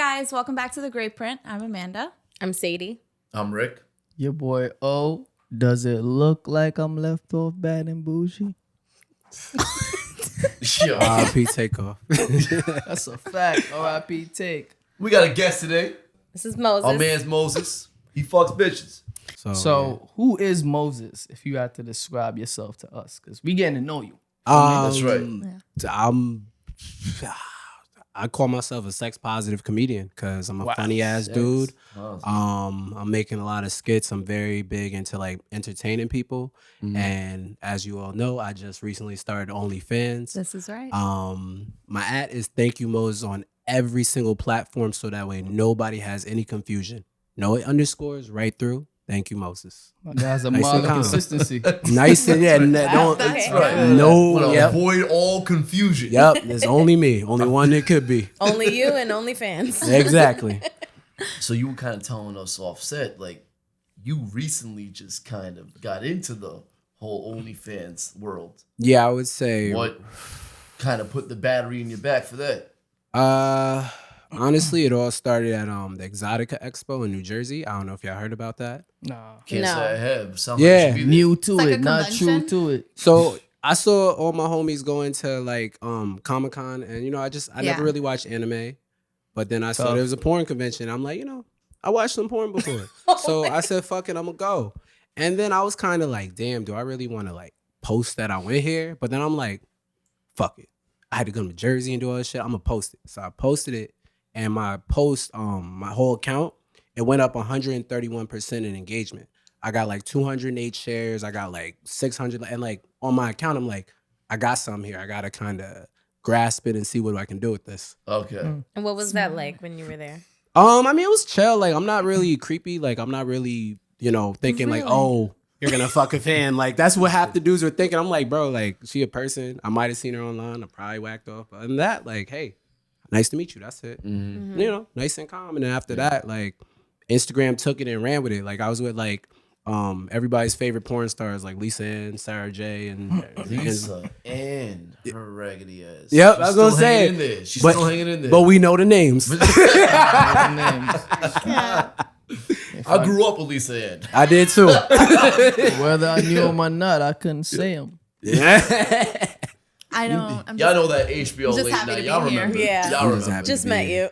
guys, welcome back to The Great Print. I'm Amanda. I'm Sadie. I'm Rick. Your boy O. Does it look like I'm left off bad and bougie? Yo. R.I.P. Takeoff. That's a fact. R.I.P. Take. We got a guest today. This is Moses. Our man's Moses. He fucks bitches. So who is Moses if you had to describe yourself to us? Because we getting to know you. That's right. I call myself a sex positive comedian because I'm a funny ass dude. I'm making a lot of skits. I'm very big into like entertaining people. And as you all know, I just recently started OnlyFans. This is right. My ad is Thank You Moses on every single platform so that way nobody has any confusion. No underscores right through. Thank you, Moses. My guy's a Nice model and calm. consistency. Nice and don't That's right. no. Yep. Avoid all confusion. Yep. There's only me. Only one it could be. Only you and OnlyFans. Exactly. So you were kind of telling us offset, like you recently just kind of got into the whole OnlyFans world. Yeah, I would say. What kind of put the battery in your back for that? Honestly, it all started at the Exotica Expo in New Jersey. I don't know if y'all heard about that. Nah. Can't say I have. Sounds Yeah. like you should be there. New to like it, a not true convention? to it. So I saw all my homies going to like Comic-Con, and I never really watched anime, but then I saw there was a porn convention. I'm like, I watched some porn before, so I said, "Fuck it, I'm gonna go." And then I was kind of like, "Damn, do I really want to like post that I went here?" But then I'm like, "Fuck it, I had to come to Jersey and do all this shit. I'm gonna post it." So I posted it, and my post, my whole account, it went up 131% in engagement. I got like 208 shares. I got like 600, and like on my account, I'm like, I got something here. I gotta kind of grasp it and see what I can do with this. Okay. And what was that like when you were there? I mean, it was chill. Like, I'm not really creepy. Like, I'm not really, thinking like, oh, you're gonna fuck a fan. Like, that's what half the dudes were thinking. I'm like, bro, like, she a person. I might have seen her online. I probably whacked off. But other than that, like, hey, nice to meet you. That's it. Nice and calm. And then after that, like, Instagram took it and ran with it. Like, I was with like everybody's favorite porn stars like Lisa Ann, Sarah J, and Lisa and her raggedy ass. Yep, She's I was gonna still say hanging in there. She's still hanging in there. But we know the names. I grew up with Lisa Ann. I did too. Whether I knew him or not, I couldn't say him. I know. I'm Y'all just, know that HBO just late happy night. to be Y'all here. remember? Yeah. Y'all Just remember? happy. Just met you.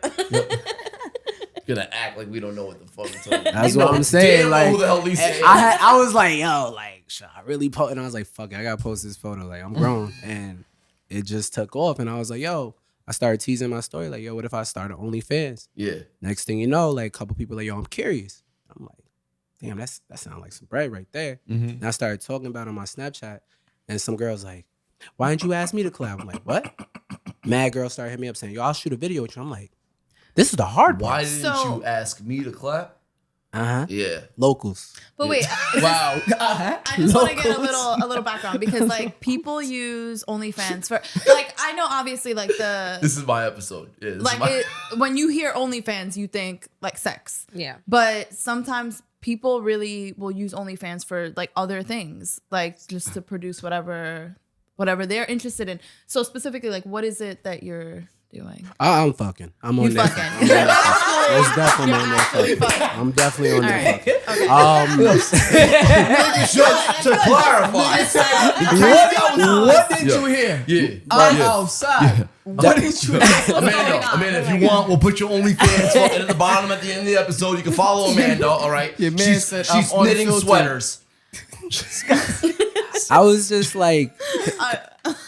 Gonna act like we don't know what the fuck I'm talking about. That's what I'm saying. Damn, Like, who the hell Lisa Ann? I was like, yo, like, should I really post? And I was like, fuck it, I gotta post this photo. Like, I'm grown, and it just took off. And I was like, yo, I started teasing my story. Like, yo, what if I started OnlyFans? Yeah. Next thing you know, like, a couple people like, yo, I'm curious. I'm like, damn, that sounds like some bread right there. And I started talking about it on my Snapchat, and some girls like, why didn't you ask me to collab? I'm like, what? Mad girls started hitting me up saying, yo, I'll shoot a video with you. I'm like, this is the hard part. Why didn't you ask me to clap? Yeah. Locals. but wait, Wow. I just want to get a little background because like people use OnlyFans for like I know obviously like This is my episode. Yeah, this like is when you hear OnlyFans you think like sex. Yeah. But sometimes people really will use OnlyFans for like other things, like just to produce whatever they're interested in. So specifically, like, what is it that you're doing? I'm fucking. I'm on You that. fucking. Most definitely on that. Actually fucking. fucking. I'm definitely on All that. right. fucking. to clarify. What did you hear? Yeah. Outside. What did you hear? Amanda, if you want, we'll put your OnlyFans button at the bottom at the end of the episode. You can follow Amanda, all right? Your man said she's I'm knitting unfiltered. sweaters. I was just like,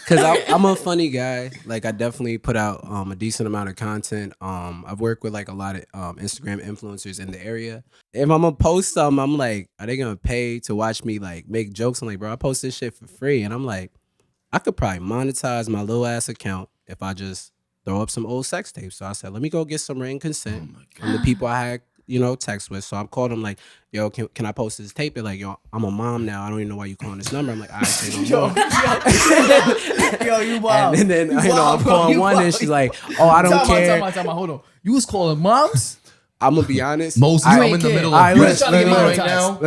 because I'm a funny guy. Like, I definitely put out a decent amount of content. I've worked with like a lot of Instagram influencers in the area. If I'm gonna post something, I'm like, are they gonna pay to watch me like make jokes? I'm like, bro, I post this shit for free, and I'm like, I could probably monetize my little ass account if I just throw up some old sex tapes. So I said, let me go get some written consent from the people I had, text with. So I'm calling them like, yo, can I post this tape? They're like, yo, I'm a mom now. I don't even know why you calling this number. I'm like, all right, say no more. Yo, you wild. And then, You wild, I'm bro. calling You one, and wild. she's like, oh, I don't care. Time out. Hold on. You was calling moms? I'm gonna be honest. Moses, You I'm ain't in the kid. middle All right, of look, trying look, to look, right look. now.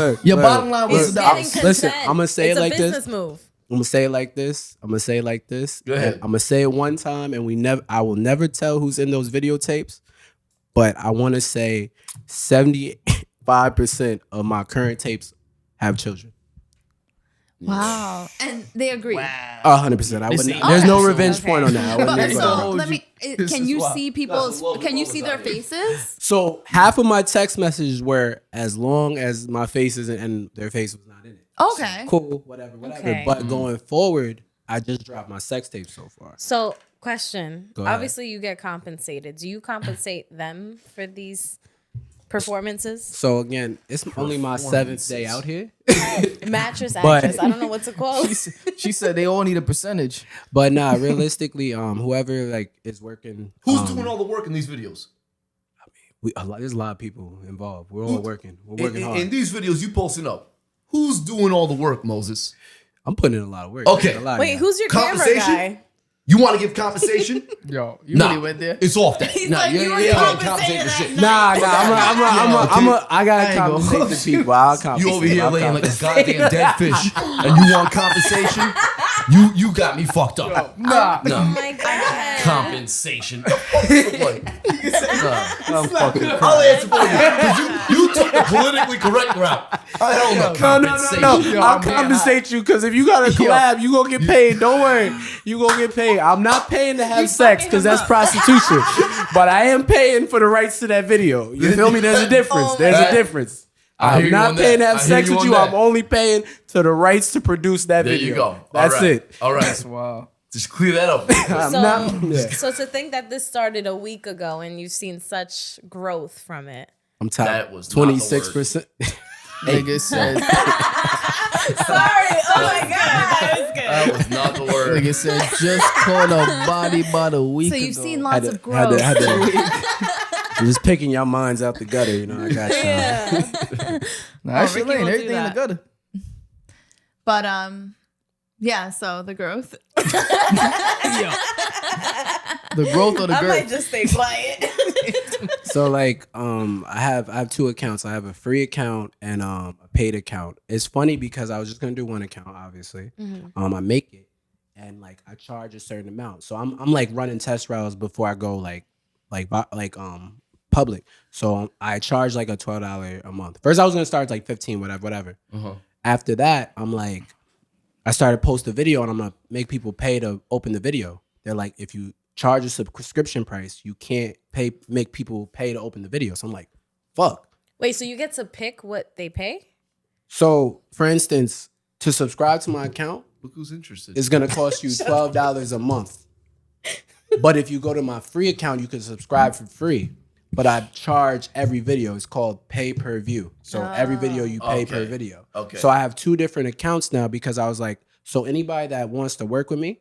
Look. Your bottom line was It's the getting opposite. Listen, consent. I'm gonna say it's it like a this. business move. I'm gonna say it like this. I'm gonna say it like this. Go ahead. I'm gonna say it one time, and I will never tell who's in those videotapes. but I want to say 75% of my current tapes have children. Wow. And they agree. 100%. I wouldn't. see. There's no Okay. revenge Okay. porn on that. I wouldn't But even so go there. let me. This Can is you wild. see people's? That's Can you what see their was out here. faces? So half of my text messages were as long as my face isn't and their face was not in it. Okay. Cool, whatever. Okay. But going forward, I just dropped my sex tape so far. So, question. Go ahead. Obviously, you get compensated. Do you compensate them for these performances? So again, it's only my 7th day out here. Mattress But- actress. I don't know what to call it. She said they all need a percentage. But nah, realistically, whoever like is working, Who's doing all the work in these videos? there's a lot of people involved. We're all working. We're working hard. In these videos you posting up, who's doing all the work, Moses? I'm putting in a lot of work. Okay. A lot of Wait, y'all. who's your camera Compensation? guy? You want to give compensation? Yo, you Nah, really went there? it's off that. He's Nah, like, you you were ain't gonna compensated compensate for shit. that Nah, I gotta I ain't gonna compensate the people. I'll compensate. You over here I'll laying like a compensate. goddamn dead fish, and you want compensation? You got me fucked up. Nah. Oh No my god. compensation. I'm fucking I'll answer for you. 'Cause you took the politically correct route. I don't know compensation. No. Yo, I'll man, compensate you because if you got a collab, you gonna get paid. Don't worry, you gonna get paid. I'm not paying to have sex because that's prostitution, but I am paying for the rights to that video. You feel me? There's a difference. Oh There's my a God. difference. I hear I'm you not on paying to that. have I hear sex you with on you. that. I'm only paying to the rights to produce that There video. you go. That's All right. it. All right. Wow. Just clear that up. I'm So, not. Yeah. so to think that this started a week ago and you've seen such growth from it. I'm top. That was not the word. 26%. Nigga said, Sorry. Oh my god. That was good. That was not the word. nigga said, just caught a body about a week So you've ago. seen lots of Had growth. to- I'm just picking your minds out the gutter, you know. I got you. Yeah. Nah, that Oh, shit Ricky lame. will do Everything in the that. gutter. But yeah. So the growth. The growth of the I girl. might just stay quiet. So like I have 2 accounts. I have a free account and a paid account. It's funny because I was just gonna do one account, obviously. I make it and like I charge a certain amount. So I'm like running test routes before I go public. So I charge like a $12 a month. First I was gonna start like 15, whatever. After that, I'm like, I started post a video and I'm gonna make people pay to open the video. They're like, if you charge a subscription price, you can't make people pay to open the video. So I'm like, fuck. Wait, so you get to pick what they pay? So for instance, to subscribe to my account, Look who's interested. it's gonna cost you $12 a month. But if you go to my free account, you can subscribe for free. But I charge every video. It's called pay per view. So every video you pay per Okay. video. Okay. So I have 2 different accounts now because I was like, so anybody that wants to work with me,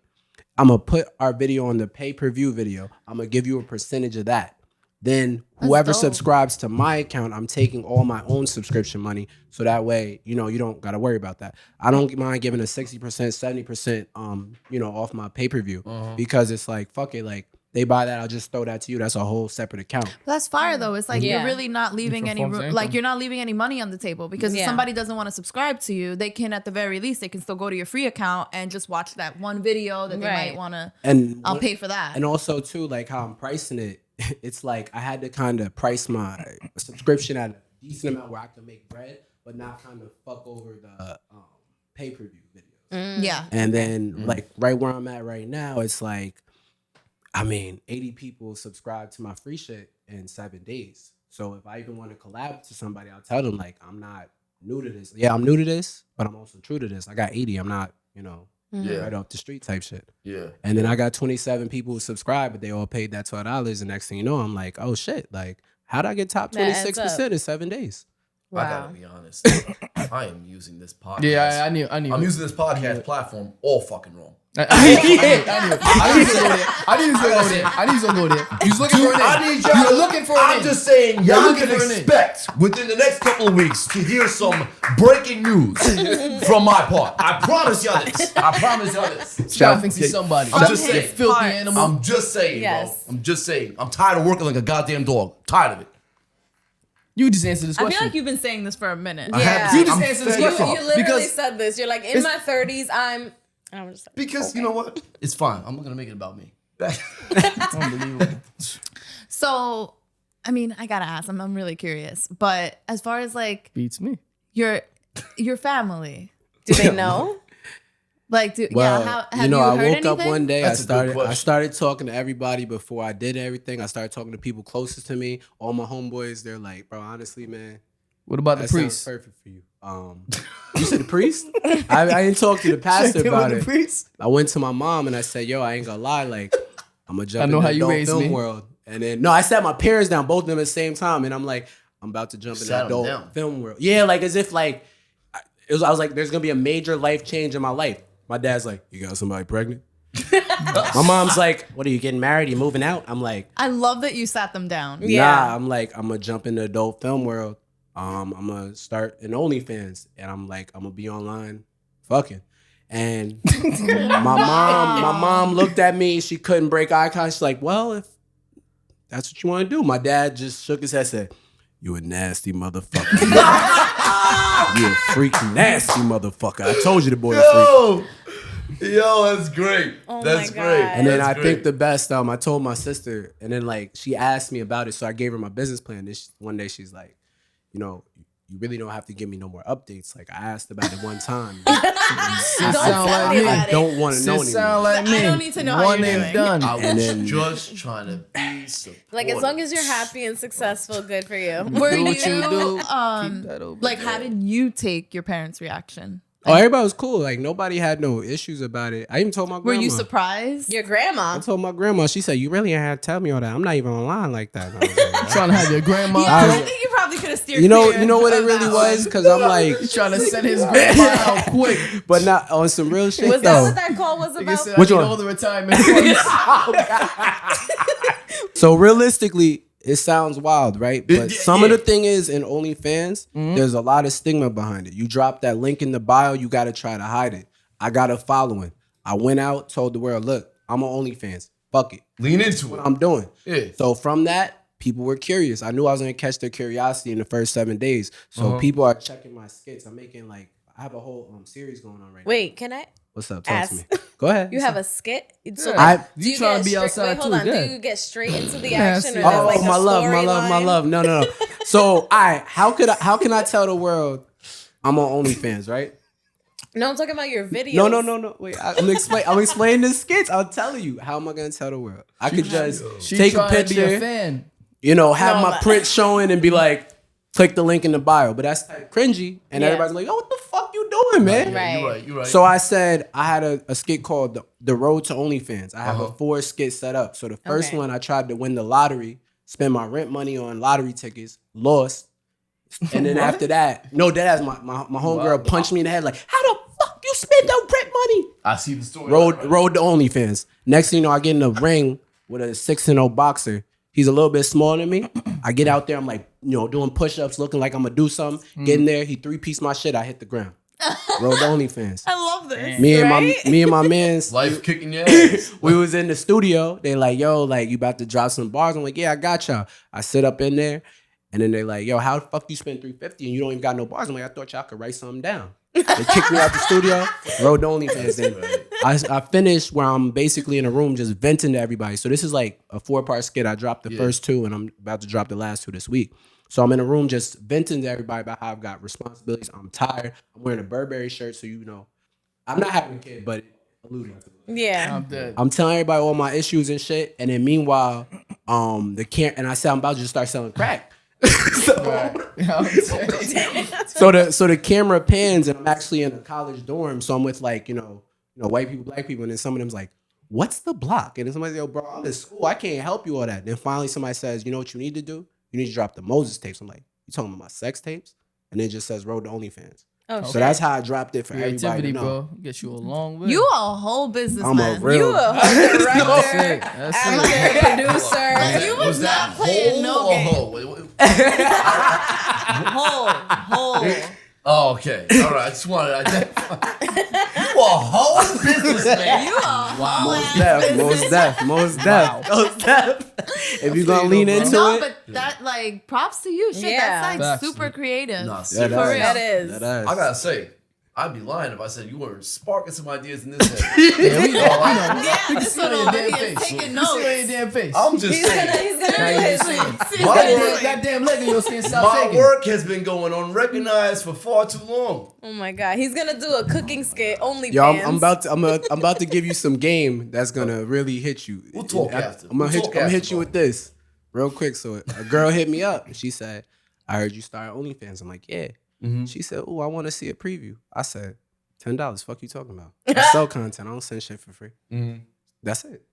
I'm gonna put our video on the pay per view video. I'm gonna give you a percentage of that. Then whoever dope. subscribes to my account, I'm taking all my own subscription money. So that way, you don't gotta worry about that. I don't mind giving a 60%, 70%, off my pay per view because it's like, fuck it, like they buy that, I'll just throw that to you. That's a whole separate account. That's fire though. It's like Yeah. you're really not leaving Different any forms of room, like income. you're not leaving any money on the table because if Yeah. somebody doesn't want to subscribe to you, they can at the very least they can still go to your free account and just watch that one video that they Right. might want to. And I'll pay for that. And also too, like how I'm pricing it, it's like I had to kind of price my subscription at a decent amount where I can make bread, but not kind of fuck over the pay per view videos. Yeah. And then like right where I'm at right now, it's like, 80 people subscribe to my free shit in 7 days. So if I even want to collab to somebody, I'll tell them like I'm not new to this. Yeah, I'm new to this, but I'm also true to this. I got 80. I'm not, Yeah. right off the street type shit. Yeah. And then I got 27 people who subscribed, but they all paid that $12. And next thing you know, I'm like, oh shit, like how'd I get top That adds 26% in 7 days? I Wow. gotta be honest. I am using this podcast. Yeah, I knew. I'm using this podcast platform all fucking wrong. I need to go there. I need to go there. You was looking for a name. I need y'all. You're looking for a I'm name. just saying, You're y'all looking can for a name. expect within the next couple of weeks to hear some breaking news from my part. I promise y'all this. I promise y'all this. Shout thinks he's somebody. I'm just saying. Filthy Parts. animal. I'm just saying, Yes. bro. I'm just saying. I'm tired of working like a goddamn dog. Tired of it. You just answered this I question. feel like you've been saying this for a minute. I have to Yeah. You just I'm answered this fed question. up. You literally Because- said this. You're like, in my 30s, I'm just like, Because you know what? It's fine. I'm not gonna make it about me. Unbelievable. So I mean, I gotta ask. I'm really curious. But as far as like Beats me. your family, Do they know? like, Well, have I you woke heard up anything? one day. That's a good I question. started talking to everybody before I did everything. I started talking to people closest to me. All my homeboys, they're like, bro, honestly, man, What about the that sounds priest? perfect for you. You said the priest? I didn't talk to the pastor Checked in about with it. the priest? I went to my mom and I said, yo, I ain't gonna lie, like, I'm gonna jump I know in how the you adult raised film me. world. And then, no, I sat my parents down, both of them at the same time. And I'm like, I'm about to jump in Sat the 'em adult down. film world. Yeah, like as if like, I was like, there's gonna be a major life change in my life. My dad's like, you got somebody pregnant? My mom's like, what are you getting married? You moving out? I'm like, I love that you sat them down. Yeah. nah, I'm like, I'm gonna jump in the adult film world. I'm gonna start an OnlyFans, and I'm like, I'm gonna be online, fucking. And my mom looked at me. She couldn't break eye contact. She's like, well, if that's what you want to do. My dad just shook his head, said, you a nasty motherfucker. You a freaking nasty motherfucker. I told you the boy a freak. Yo, that's great. Oh That's my God. great. And then That's I great. think the best, I told my sister, and then like she asked me about it, so I gave her my business plan. One day she's like, you know, you really don't have to give me no more updates. Like I asked about it one time. Sis Don't sound tell like me me. about I it. don't want to know Sis anymore. sound like me. I don't need to know how One you're and doing. done. I And was then- just trying to be supportive. Like as long as you're happy and successful, good for you. Were Do you, what you do. Keep that over like, there. how did you take your parents' reaction? Oh, everybody was cool. Like nobody had no issues about it. I even told my Were grandma. you surprised? Your grandma. I told my grandma. She said, "You really ain't had to tell me all that. I'm not even online like that." And I was like, Trying to have your grandma. Yeah, I think you probably could have steered. you know what it clear really of that was? one. Because I'm like, He's trying to send his grandma out quick. but not on some real shit Was that though. what that call was Nigga about? said, Which I need one? all the retirement funds. So realistically, it sounds wild, right? But Yeah, some of yeah. the thing is in OnlyFans, there's a lot of stigma behind it. You drop that link in the bio, you got to try to hide it. I got a following. I went out, told the world, look, I'm on OnlyFans. Fuck it. Lean into What it. I'm doing. Yeah. So from that, people were curious. I knew I was gonna catch their curiosity in the first 7 days. So people are checking my skits. I'm making like I have a whole series going on right now. Wait, can I? What's up? Talk to me. Ask. Go ahead. You have a skit? So Yeah. like, You trying to be outside wait, hold too, on. good. Do you get straight into the Yeah, action, or I there's see. Oh, like a my love, my love, my storyline? love. No. So how can I tell the world I'm on OnlyFans, right? No, I'm talking about your videos. No. Wait, I'm explaining the skits. I'm telling you. How am I gonna tell the world? I could just She take a trying to be a picture, fan. have No, my but- print showing and be like, click the link in the bio. But that's like cringy. And Yeah. everybody's like, oh, what the fuck you doing, man? Right. You're right. So I said I had a skit called the Road to OnlyFans. I have a 4 skit set up. So the first Okay. one, I tried to win the lottery, spend my rent money on lottery tickets, lost. And then after that, no, that has my homegirl punched me in the head like, how the fuck you spend the rent money? I see the story. Road to OnlyFans. Next thing you know, I get in the ring with a 6-0 boxer. He's a little bit smaller than me. I get out there, I'm like, doing push-ups, looking like I'm gonna do something. Get in there, he 3-piece my shit, I hit the ground. Road to OnlyFans. I love this. Me and Right? my mans, Life kicking your ass. we was in the studio. They like, yo, like you about to drop some bars. I'm like, yeah, I got y'all. I sit up in there, and then they like, yo, how the fuck you spend $350 and you don't even got no bars? I'm like, I thought y'all could write something down. They kicked me out the studio. Road to OnlyFans. Then I finished where I'm basically in a room just venting to everybody. So this is like a 4-part skit. I dropped the first 2, and I'm about to drop the last 2 this week. So I'm in a room just venting to everybody about how I've got responsibilities. I'm tired. I'm wearing a Burberry shirt, so I'm not having a kid, but alluding to it. Yeah. I'm dead. I'm telling everybody all my issues and shit. And then meanwhile, and I said I'm about to just start selling crack. Right. You know what I'm saying? So the camera pans, and I'm actually in a college dorm. So I'm with like, white people, black people, and then some of them's like, what's the block? And then somebody says, yo, bro, I'm in school. I can't help you all that. Then finally somebody says, you know what you need to do? You need to drop the Moses tapes. I'm like, you talking about my sex tapes? And it just says Road to OnlyFans. Oh, So that's how I dropped it for everybody Creativity, to know. bro. Get you a long way. You a whole businessman. I'm a real. You a That's director, it. That's it. actor, producer. You was not playing no game. Whole. Oh, okay. All right. I just wanted to identify. You a whole businessman. You a Most deaf. If you gonna lean into no, it, but that like props to you. Shit, Yeah. that's like Facts. super creative. Nah, For seriously. real. That is. that is. I gotta say, I'd be lying if I said you weren't sparking some ideas in this head. Yeah, we know. Yeah, We can this see on one your over damn here face. taking We can notes. see on your damn face. I'm just He's saying. gonna Now do you his see. My That work- damn leg in your skin stop My shaking. work has been going unrecognized for far too long. Oh my god, he's gonna do a cooking skit OnlyFans. Yo, I'm about to give you some game that's gonna really hit you. We'll talk after. I'm gonna We'll hit talk you after, with this real quick. So a girl hit me up and she said, "I heard you start OnlyFans." I'm like, "Yeah." She said, "Oh, I want to see a preview." I said, $10. Fuck you talking about? I sell content. I don't send shit for free. That's it.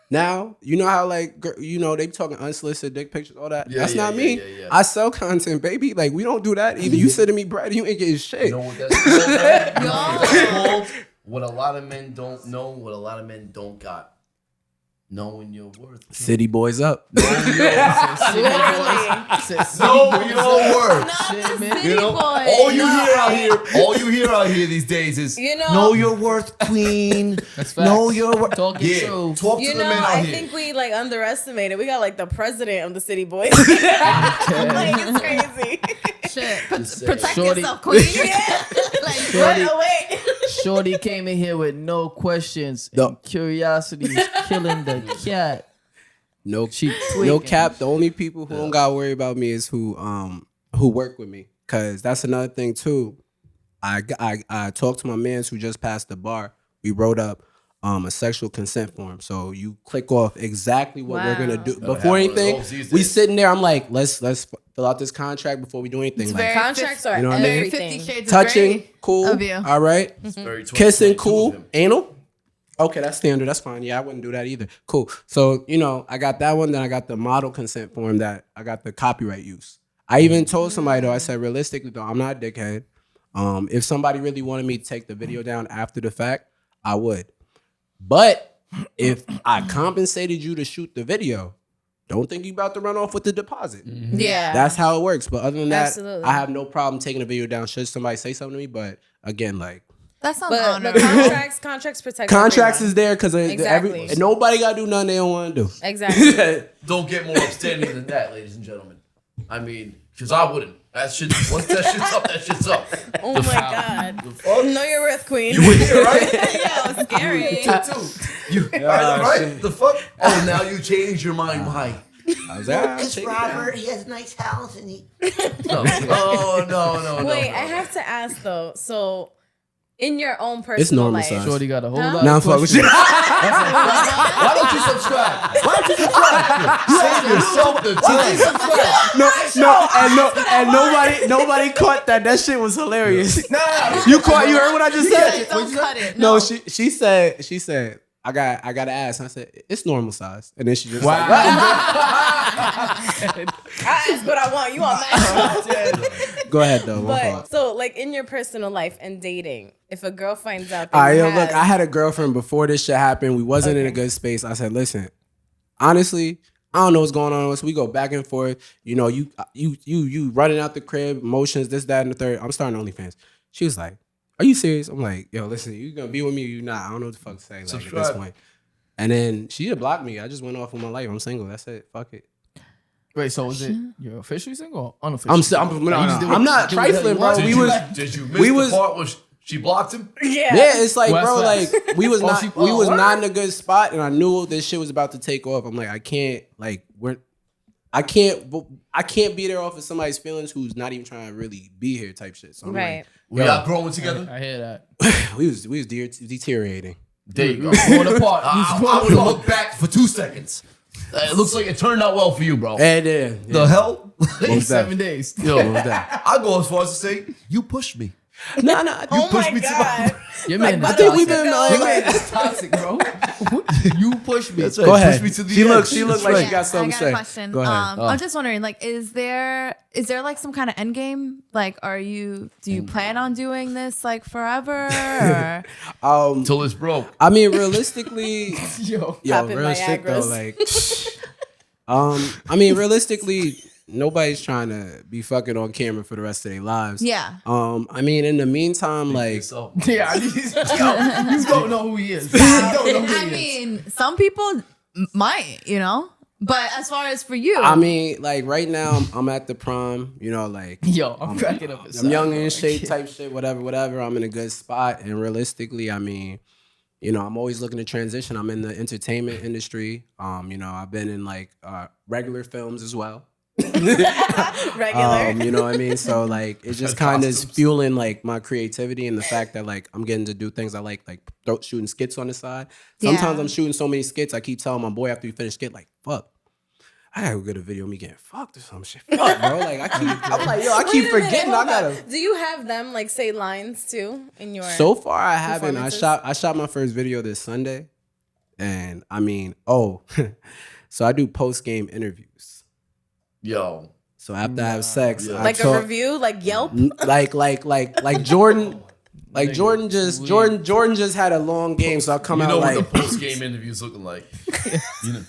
Now you know how like they be talking unsolicited dick pictures, all that. Yeah, That's yeah, not yeah, me. yeah, yeah. I sell content, baby. Like we don't do that either. You sending me bread, you ain't getting shit. You know what that's called? man? You know what that's called? What a lot of men don't know, what a lot of men don't got. Knowing your worth. City boys up. Literally. Know your worth. Not Shit, the man. city You know, boy. all you hear out here these days is You know- know your worth, queen. That's facts. Know your worth. Talking Yeah, true. talk to You the know, men out I here. think we like underestimated. We got like the president of the city boys. Like it's crazy. Shit. saying. Protect Shorty. yourself, queen. Yeah. Like, Run away. Shorty came in here with no questions. And curiosity is killing the cat. No, She no tweaking. cap. The only people who don't gotta worry about me is who work with me. Cause that's another thing too. I talked to my mans who just passed the bar. We wrote up a sexual consent form. So you click off exactly what we're gonna do. Gotta have Before one of anything, those these we days. sitting there. I'm like, let's fill out this contract before we do anything. It's Like very Contracts are You know what I mean? everything. 50 Shades of touching, Grey cool. of you. All right. It's very Kissing, 2022 cool. of him. Anal. Okay, that's standard. That's fine. Yeah, I wouldn't do that either. Cool. So, I got that one. Then I got the model consent form that I got the copyright use. I even told somebody, though, I said, realistically, though, I'm not a dickhead. If somebody really wanted me to take the video down after the fact, I would. But if I compensated you to shoot the video, don't think you about to run off with the deposit. Yeah. That's how it works. But other than that, Absolutely. I have no problem taking the video down should somebody say something to me. But again, like, That sounds But the honorable. contracts protect contracts everyone. is there because Exactly. nobody got to do nothing they don't want to do. Exactly. Don't get more upstanding than that, ladies and gentlemen. I mean, because I wouldn't. That shit. Once that shit's up, that shit's up. Oh my god. The fuck? Know your worth, queen. You were here, right? Yo, scary. You right? The fuck? Oh, now you changed your mind. Why? I was like, Because Robert, he has a nice house and he. No. Oh no. Wait, no. I have to ask though. So, in your own It's personal normal life, size. Shorty got a whole Huh? lot Now I'm of fucking with questions. you. Why don't you subscribe? Why don't you subscribe? Save yourself the time. and nobody caught that. That shit was hilarious. You heard what I just said? Don't cut it. No, she said, I gotta ask. I said, it's normal size. And then she just like, I ask what I want. You want that? go ahead though. my fault. But so, like in your personal life and dating, if a girl finds out that All right, you yo, have, look, I had a girlfriend before this shit happened. We wasn't in a good space. I said, listen, honestly, I don't know what's going on with us. We go back and forth. You know, you running out the crib, emotions, this, that, and the third. I'm starting OnlyFans. She was like, are you serious? I'm like, yo, listen, you gonna be with me or you not? I don't know what the fuck to say like, at this point. And then she had blocked me. I just went off with my life. I'm single. That's it. Fuck it. Wait, so is it you're officially single or unofficially? I'm not trifling, bro. Did you miss the part where she blocked him? Yeah, it's like, Well, bro, that's like we was Oh, not not in a good spot, and I knew this shit was about to take off. I'm like, I can't be there off of somebody's feelings who's not even trying to really be here, type shit. So I'm right? We are growing together. I hear that. like, we was deteriorating. There you go. Going apart. I would look back for 2 seconds. It looks like it turned out well for you, bro. And then The hell? Most 7 days. Yo, I go as far as to say you pushed me. no. Oh pushed my me to god! Your man I is think we've toxic. been Your man is toxic, bro. You push me. That's right. Go ahead. Push me to the She edge. looked like she got something to I got say. a question. Go ahead. I'm just wondering, like, is there like some kind of end game? Like, do you plan on doing this like forever? Or? Till it's broke. I mean, realistically, Yo. Popping real shit though. Viagras. Like, I mean, realistically, nobody's trying to be fucking on camera for the rest of their lives. Yeah. I mean, in the meantime, like, So, Yeah, you don't know who he is. You don't know who I he is. mean, some people might, you know. But as far as for you, I mean, like right now, I'm at the prom. You know, like Yo, I'm cracking up. I'm young and in shape type shit, whatever. I'm in a good spot. And realistically, I mean, you know, I'm always looking to transition. I'm in the entertainment industry. You know, I've been in like regular films as well. Regular. You know what I mean? So like it just kind of is fueling like my creativity and the fact that like I'm getting to do things I like shooting skits on the side. Sometimes I'm shooting so many skits, I keep telling my boy after we finish skit, like, fuck, I gotta go get a video of me getting fucked or some shit. Fuck, bro. Like I'm like, yo, I keep forgetting I gotta. Do you have them like say lines too in your? So far, I haven't. I shot my first video this Sunday, and I mean, so I do post game interviews. Yo. So after I have sex, Yeah. I like talk, a review, like Yelp. like Jordan. Like Jordan just had a long game, so I come You out know like. what the post game interviews looking like. You know.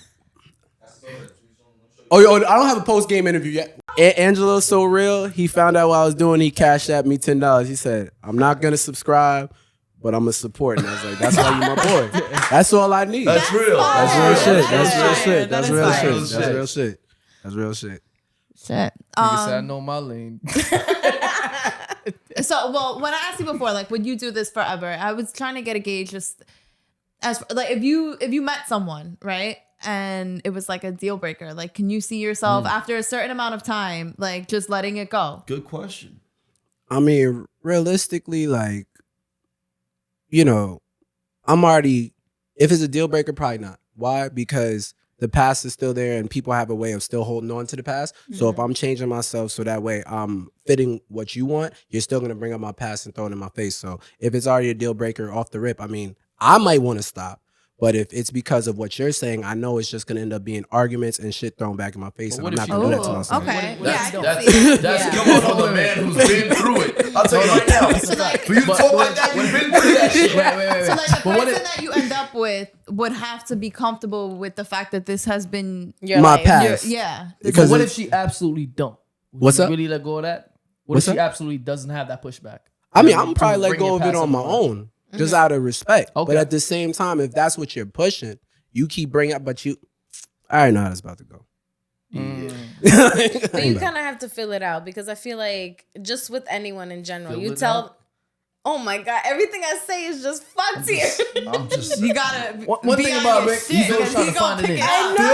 Oh, I don't have a post game interview yet. Angelo's so real. He found out what I was doing. He cashed at me $10. He said, "I'm not gonna subscribe, but I'm gonna support." And I was like, "That's why you my boy. That's all I need. That's real. That's real shit. That's real shit. That That's is real fire. shit. That's real shit. That's real shit." shit. Nigga said I know my lane. So, well, when I asked you before, like, would you do this forever? I was trying to get a gauge, just as like if you met someone, right, and it was like a deal breaker, like, can you see yourself after a certain amount of time, like, just letting it go? Good question. I mean, realistically, like, you know, I'm already. If it's a deal breaker, probably not. Why? Because the past is still there and people have a way of still holding on to the past. So if I'm changing myself so that way I'm fitting what you want, you're still going to bring up my past and throw it in my face. So if it's already a deal breaker off the rip, I mean, I might want to stop. But if it's because of what you're saying, I know it's just going to end up being arguments and shit thrown back in my face. And I'm not going to do that to myself. Okay. What if Yeah, I you can don't? see it. That's coming from the man who's been through it. I'll tell you right now. For you to talk like that, you've been through that shit. Wait. So, like, the But what person if- that you end up with would have to be comfortable with the fact that this has been, Your My life. past. yeah. Because But what it- if she absolutely don't? Would What's you up? really let go of that? What What's if she up? absolutely doesn't have that pushback? I mean, To I'm probably let bring go your of it past on up my front? own, just out of respect. Okay. But at the same time, if that's what you're pushing, you keep bringing up, but you, I already know how it's about to go. But you kind of have to fill it out because I feel like just with anyone in general, Fill you it tell. out? Oh my God! Everything I say is just fucked here. I'm just You gotta One be thing on about your Rick, shit, he's always 'cause trying he to gonna find it pick in. out. fill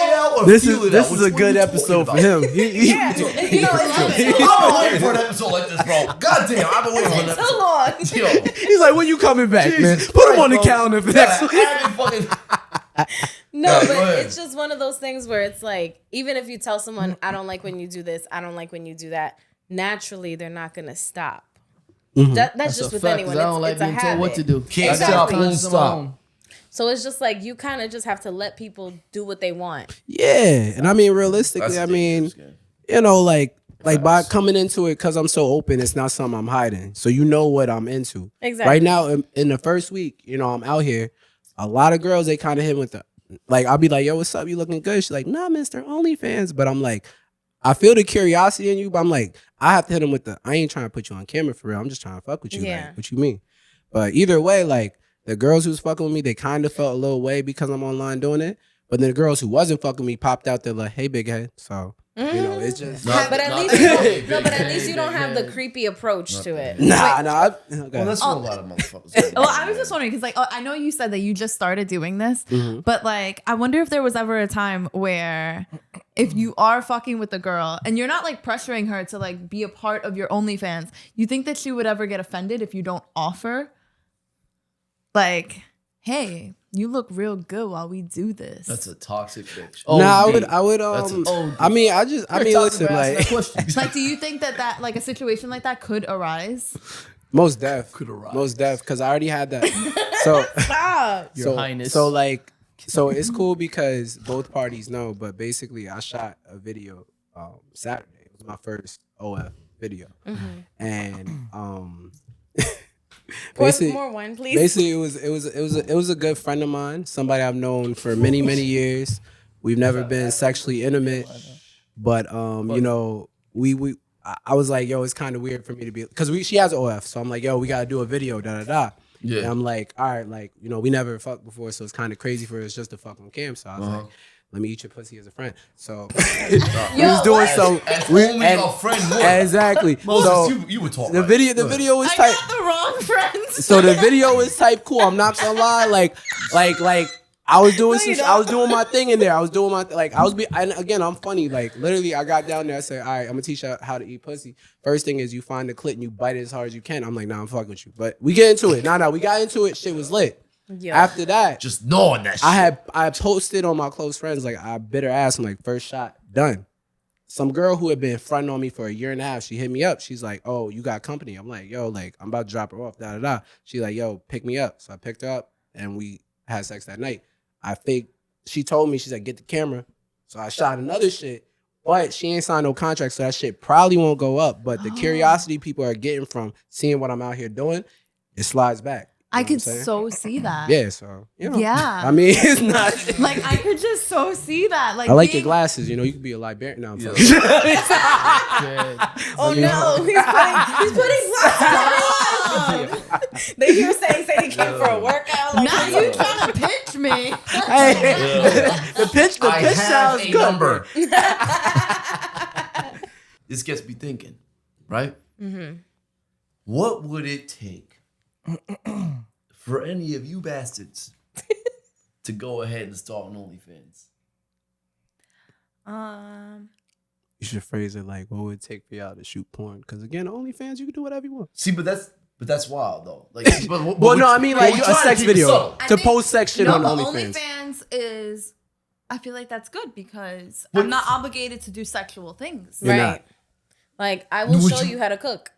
it out or This feel is it out. Which a one good you talking episode for about? him. Yeah, you know, I've been waiting for an episode like this, bro. God damn, I've been waiting for an it's so episode. long. Yo, He's like, when you coming back, man? Jesus Put him on the Christ, bro. calendar for God, next week. I've been fucking. No, Yeah, but go ahead. it's just one of those things where it's like, even if you tell someone, I don't like when you do this, I don't like when you do that, naturally they're not gonna stop. That's just a with fact, 'cause anyone. I don't like It's a being habit. told what to do. Can't I stop, got won't plans of my stop. own. So it's just like you kind of just have to let people do what they want. Yeah, and I mean, realistically, That's I mean, dangerous, gang. you know, like by coming into it, because I'm so open, it's not something I'm hiding. So you know what I'm into. Exactly. Right now, in the first week, you know, I'm out here. A lot of girls, they kind of hit with the, like, I'll be like, yo, what's up? You looking good? She's like, nah, Mr. OnlyFans. But I'm like, I feel the curiosity in you, but I'm like, I have to hit them with the, I ain't trying to put you on camera for real. I'm just trying to fuck with you. Yeah. Like, what you mean? But either way, like, the girls who's fucking with me, they kind of felt a little way because I'm online doing it. But then the girls who wasn't fucking with me popped out there like, hey, big head. So, you know, it's just, Not- But at not- least you don't, no, but at least you don't have the creepy approach to it. nah. Well, that's what a lot of motherfuckers. Well, I was just wondering because, like, I know you said that you just started doing this, but like, I wonder if there was ever a time where, if you are fucking with a girl and you're not like pressuring her to like be a part of your OnlyFans, you think that she would ever get offended if you don't offer, like, hey, you look real good while we do this. That's a toxic bitch. Oh, nah, dude. I would, That's a- I mean, listen, like, Like, do you think that like a situation like that could arise? most deaf, Could arise. most deaf, because I already had that. So, Stop. Your Highness. So like, so it's cool because both parties know. But basically, I shot a video Saturday. It was my first OF video, and Pour basically, some more wine, please. basically it was a good friend of mine, somebody I've known for many years. We've never been sexually intimate, but you know, I was like, yo, it's kind of weird for me to be, because she has OF, so I'm like, yo, we gotta do a video, Yeah. And I'm like, all right, like, you know, we never fucked before, so it's kind of crazy for us just to fuck on cam. So I was like, let me eat your pussy as a friend. So we was doing some. Only a friend would. Exactly. Moses, So you were talking. the video was I tight. got the wrong friends. So the video is type cool. I'm not gonna lie. Like I was doing I was doing my thing in there. I was doing my and again, I'm funny. Like literally, I got down there. I said, all right, I'm gonna teach you how to eat pussy. First thing is you find the clit and you bite it as hard as you can. I'm like, nah, I'm fucking with you. But we get into it. We got into it. Shit was lit. Yo. After that, just knowing that shit. I posted on my close friends, like I bit her ass. I'm like, first shot, done. Some girl who had been fronting on me for a year and a half, she hit me up. She's like, oh, you got company. I'm like, yo, like I'm about to drop her off, da da da. She's like, yo, pick me up. So I picked her up and we had sex that night. She told me, she's like, get the camera. So I shot another shit, but she ain't signed no contract, so that shit probably won't go up. But the curiosity people are getting from seeing what I'm out here doing, it slides back. I could so see that. Yeah, so Yeah. I mean, it's not like I could just so see that. Like I like your glasses. You could be a librarian now. Oh no, he's putting glasses on. Then you were saying he came for a workout. Like, now you trying to pitch me. The pitch sounds good. Number. This gets me thinking, right? Mm-hmm. What would it take for any of you bastards to go ahead and start an OnlyFans? You should phrase it like, what would it take for y'all to shoot porn? Because again, OnlyFans, you can do whatever you want. See, but that's wild though. Like, I mean like a sex video to post sex shit on OnlyFans. OnlyFans is, I feel like that's good because I'm not obligated to do sexual things. You're right. not. Like I will show you how to cook.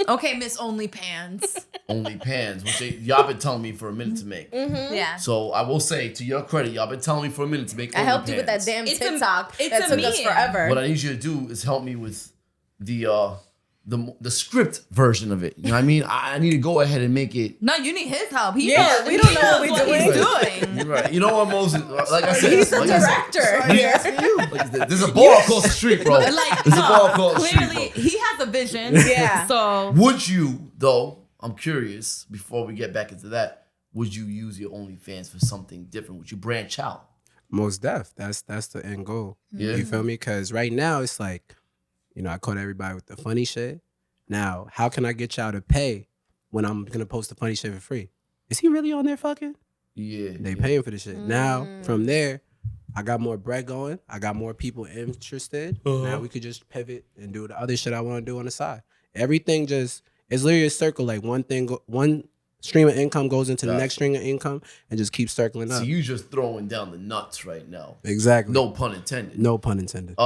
Okay, Miss OnlyPants. OnlyPans, which y'all been telling me for a minute to make. Mm-hmm. Yeah. So I will say, to your credit, y'all been telling me for a minute to make. I helped you with that damn TikTok. That took us forever. What I need you to do is help me with the script version of it. You know what I mean? I need to go ahead and make it. No, you need his help. We don't know what we're doing. You're right. You know what, Moses? Like I said, He's the director here. There's a bar across the street, bro. There's a bar across the street, Clearly, bro. he has a vision. Yeah. So would you, though? I'm curious. Before we get back into that, would you use your OnlyFans for something different? Would you branch out? Most def. That's the end goal. Yeah. You feel me? Because right now it's like, I caught everybody with the funny shit. Now, how can I get y'all to pay when I'm gonna post the funny shit for free? Is he really on there fucking? Yeah. They paying for the shit. Now, from there, I got more bread going. I got more people interested. Now we could just pivot and do the other shit I want to do on the side. Everything it's literally a circle. Like one stream of income goes into the next stream of income and just keeps circling up. So you just throwing down the nuts right now. Exactly. No pun intended. No pun intended.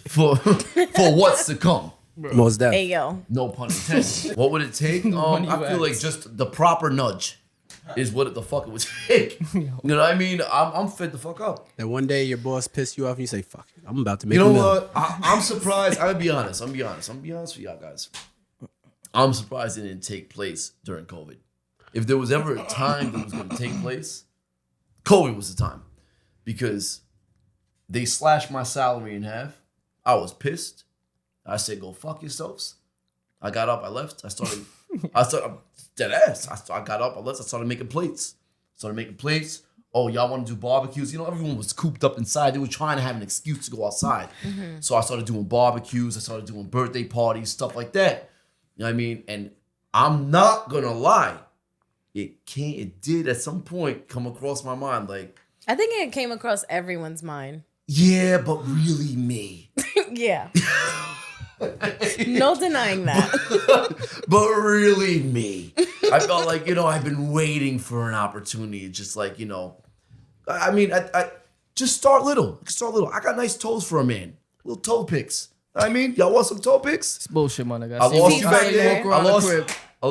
For what's to come. Most definitely. Hey yo. No pun intended. What would it take? I feel like just the proper nudge is what the fuck it would take. You know what I mean? I'm fed the fuck up. That one day your boss pissed you off and you say, fuck it, I'm about to make You know a meal. what? I'm surprised. I'm gonna be honest. I'm gonna be honest with y'all guys. I'm surprised it didn't take place during COVID. If there was ever a time that was gonna take place, COVID was the time. Because they slashed my salary in half. I was pissed. I said, go fuck yourselves. I got up, I left. I started dead ass. I got up, I left. I started making plates. Oh, y'all want to do barbecues? Everyone was cooped up inside. They were trying to have an excuse to go outside. Mm-hmm. So I started doing barbecues. I started doing birthday parties, stuff like that. You know what I mean? And I'm not going to lie. It did at some point come across my mind. Like, I think it came across everyone's mind. Yeah, but really me. Yeah. No denying that. But really me. I felt like, I've been waiting for an opportunity. Just like, I just start little. I got nice toes for a man. Little toe pics. Y'all want some toe pics? It's bullshit, my nigga. I lost you back there.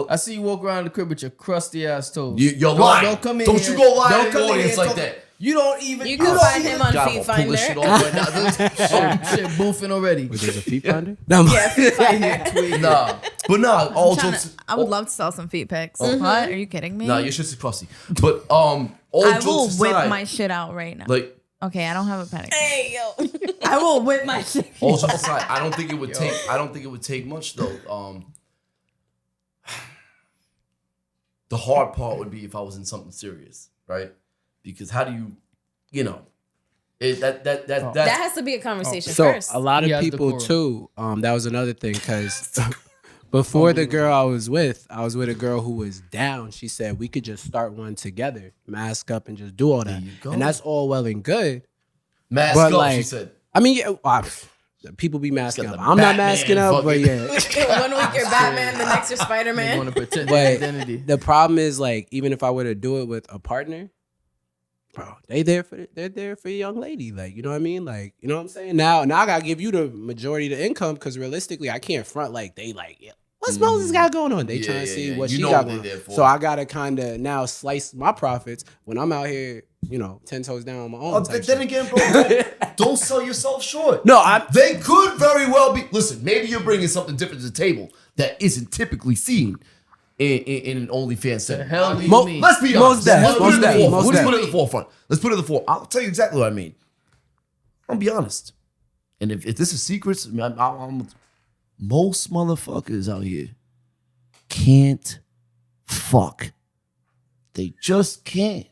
I see you walk around the crib with your crusty ass toes. You're lying. Don't come in Don't here. you go lie Don't in the come in audience here. like that. You don't even. You can find him on God, Feet I'm gonna pull this shit Finder. off right now. shit boofing already. Wait, there's a feet finder? Yeah, Feet Finder. Nah. But nah, all jokes. I would love to sell some feet pics. What? Are you kidding me? Nah, your shit's crusty. But all I jokes will aside, whip my shit out right now. like Okay, I don't have a pedicure. Hey yo. I will whip my shit. all jokes aside, I don't think it would take much though. The hard part would be if I was in something serious, right? Because how do you That has to be a conversation So first. a lot He of has people decorum. too. That was another thing because before the girl I was with a girl who was down. She said we could just start one together, mask up, and just do all that. you go. And that's all well and good. mask But up, like, she said. I mean, yeah, people be masking got up. the I'm not Batman masking up, but fucking- yeah. 1 week you're Batman, the next you're Spider They want Man. to protect But their identity. the problem is like, even if I were to do it with a partner, bro, they're there for the young lady. Like, you know what I mean? Like, you know what I'm saying? Now I gotta give you the majority of the income because realistically, I can't front like they like, yeah, what's Moses got going on? They Yeah, trying to yeah, see yeah. what You she know got what going they on. there for. So I gotta kind of now slice my profits when I'm out here, 10 toes down on my own. type Then shit. again, bro, don't sell yourself short. No, They could very well be. Listen, maybe you're bringing something different to the table that isn't typically seen in an OnlyFans setting. hell do you Mo- mean? Let's be Most honest. def, Let's put most it in the def, forefront. most Let's def. put it in the forefront. Let's put it in the forefront. I'll tell you exactly what I mean. I'll be honest. And if this is secrets, most motherfuckers out here can't fuck. They just can't.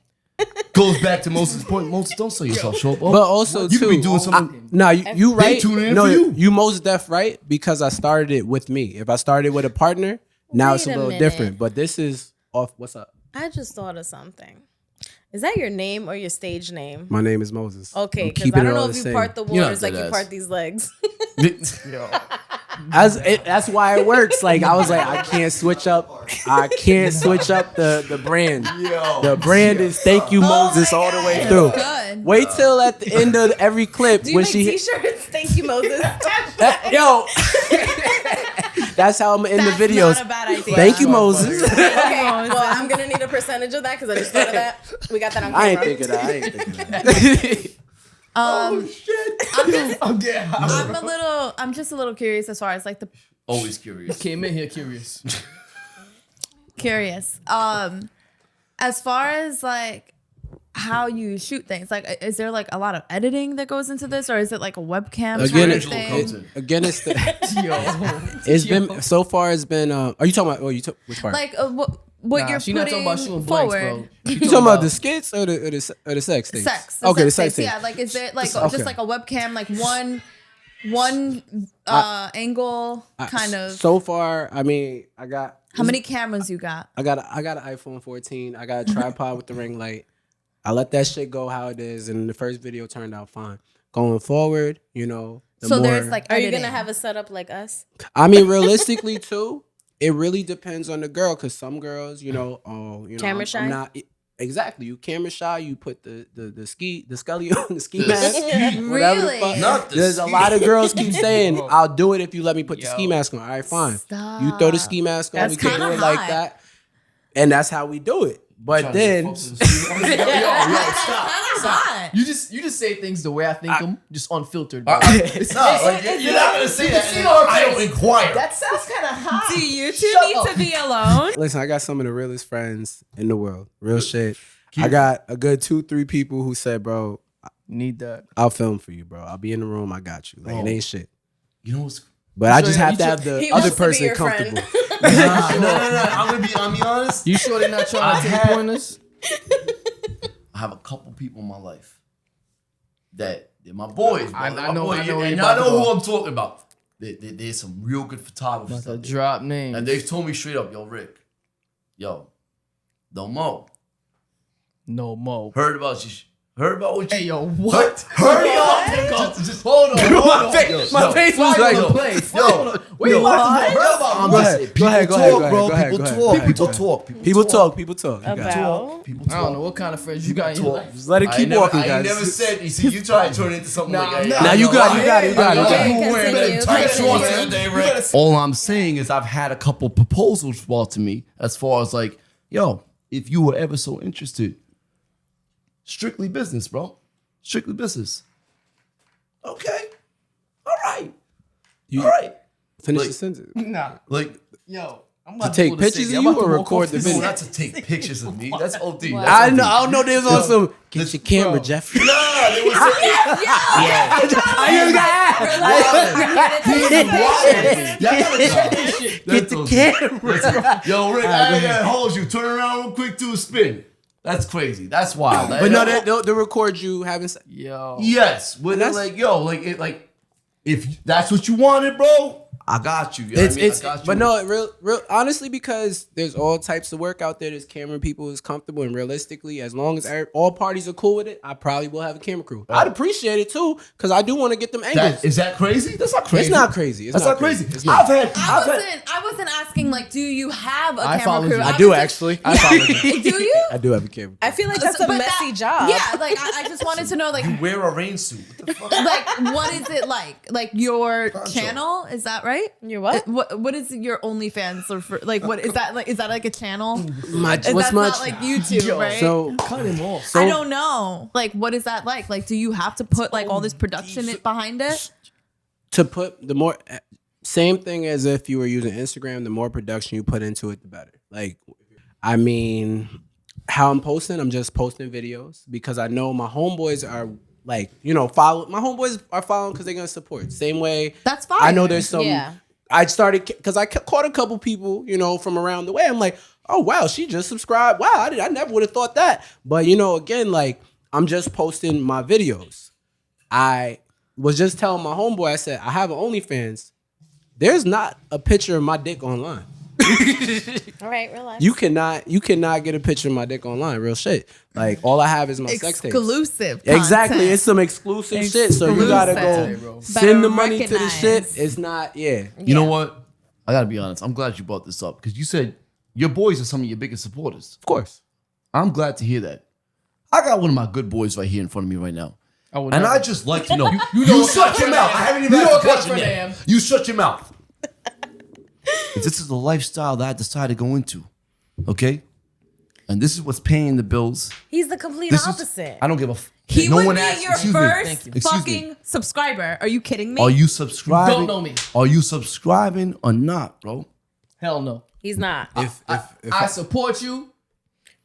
Goes back to Moses' point. Moses, don't sell yourself short, bro. But also you too, could be doing something. you right. tuning in no, for you. you most def right because I started it with me. If I started with a partner, now it's a Wait a little minute. different. But this is off. What's up? I just thought of something. Is that your name or your stage name? My name is Moses. Okay, I'm because keeping I don't it all know the if you same. part the You're not waters like you dead part ass. these legs. That's why it works. Like I was like, I can't switch up. I can't switch up the brand. The brand is thank you Moses all the way through. Good. Wait till at the end of every clip Do you when make she t-shirts? Thank you, Moses. yo. That's how I'm in the That's videos. not a bad idea. Thank you, Moses. Okay, well, I'm gonna need a percentage of that because I just thought of that. We got that on camera. I ain't thinking that. I'm just a little curious as far as like the Always curious. Came in here curious. curious. As far as like how you shoot things, like is there like a lot of editing that goes into this, or is it like a webcam Again, kind of Original thing? content. It's the, Yo. it's been so far. It's been. Are you talking about? Oh, you took which part? Like what Nah, you're she putting not talking about shooting blanks, forward. bro. you talking about the skits or the sex thing? Sex. Okay, the sex sex thing. Yeah, like is there like Okay. just like a webcam, like one angle kind of? So far, I mean, I got. How many cameras you got? I got an iPhone 14. I got a tripod with the ring light. I let that shit go how it is, and the first video turned out fine. Going forward, the So more, there's like Are you editing. gonna have a setup like us? I mean, realistically too, it really depends on the girl. Cause some girls, Camera shy? I'm not exactly. You camera shy. You put the scully on the ski mask. ski. Whatever the Really? fuck. Not the There's a ski. lot of girls keep saying, "I'll do it if you let me put the ski Yo. mask on." All right, fine. Stop. You throw the ski mask on. That's we can do kinda it like hot. that, and that's how we do it. But then. Hot. You just say things the way I think them, just unfiltered. Bro. It's not like you're not gonna say that. see And our I face. don't inquire. That sounds kind of hot. Do you two need to be alone? Listen, I got some of the realest friends in the world. Real shit. I got a good 2-3 people who said, bro, Need that. I'll film for you, bro. I'll be in the room. I got you. Like, it ain't shit. You know what's But I sure- just have you to sure- have the He other wants to be person your friend. comfortable. no. I'm gonna be honest. You sure they're not trying to take pointers? I have a couple people in my life that they're my boys. Bro. I They're my know- boys. I know where and you're I about to know who go. I'm talking about. There's some real good photographers About out to there. drop names. And they've told me straight up, yo, Rick, yo, no more. No more. Heard about you. Heard about what you. Hey yo, what? Heard about. Just hold on. My face was like, yo, place. yo, Wait, yo, what? heard about. Go ahead. People Go ahead, go talk, ahead, bro. go ahead, People go ahead, talk. go ahead, People go talk. People talk. People talk. You got it. About People I don't know what kind of friends you got in your talk. life. Just let it I keep ain't never, walking, I ain't guys. never said. You see, you try to turn it into something Nah, like nah. Now you got it. You got it. You got it. You got Okay, it. You wearing them continue, tight continue. shorts the other day, Rick. All I'm saying is I've had a couple proposals brought to me as far as like, yo, if you were ever so interested, strictly business, bro. Strictly business. Okay. All right. You- All right. Finish Like- the sentence. Nah, Like, yo, I'm To about take pull the pictures city. of I'm you about to or walk record off the this video? no, not to take pictures of me. That's OD. Wow. That's I OD. know. I don't know. There's on some. Get your camera, Bro. Jeffrey. Nah, they was Get the camera. Yo, Rick, I ain't gotta hold you. Turn around real quick, do a spin. That's crazy. That's wild. But no, they'll record you having sex. Yo. Yes, when they're like, yo, like if that's what you wanted, bro, I got you. You know what I mean? I got you. But no, real honestly, because there's all types of work out there. There's camera people who's comfortable, and realistically, as long as all parties are cool with it, I probably will have a camera crew. I'd appreciate it too, because I do want to get them angles. Is that crazy? That's not crazy. It's not crazy. That's not crazy. It's not. I wasn't asking like, do you have a camera crew? I do actually. I follow you. Do you? I do have a camera crew. I feel like that's a messy job. Yeah, like I just wanted to know, like, You wear a rain suit. What the fuck? like what is it like? Like your channel, is that right? Your what? What is your OnlyFans or for like what is that like? Is that like a channel? That's Not like YouTube, right? So Cut him off. I don't know. Like, what is that like? Like, do you have to put like all this production behind it? to put the more same thing as if you were using Instagram, the more production you put into it, the better. Like, I mean, how I'm posting, I'm just posting videos because I know my homeboys are like, you know, my homeboys are following because they're gonna support. Same way. That's fine. I know there's some. Yeah. I started because I caught a couple people, you know, from around the way. I'm like, oh wow, she just subscribed. Wow, I never would have thought that. But you know, again, like I'm just posting my videos. I was just telling my homeboy, I said, I have an OnlyFans. There's not a picture of my dick online. All right, relax. You cannot get a picture of my dick online. Real shit. Like all I have is my sex tapes. Exclusive. Exactly. content. It's some exclusive shit. So you gotta go send the money to the shit. It's not. Yeah. You know what? I gotta be honest. I'm glad you brought this up because you said your boys are some of your biggest supporters. Of course. I'm glad to hear that. I got one of my good boys right here in front of me right now. And I just like to know. You shut your mouth. I haven't even asked a question yet. You shut your mouth. This is the lifestyle that I decided to go into. Okay? And this is what's paying the bills. He's the complete opposite. I don't give a f. He no would one be asked, your excuse me. first Excuse fucking me. subscriber. Are you kidding me? Are you subscribing? Don't know me. Are you subscribing or not, bro? Hell no. He's not. If I support you.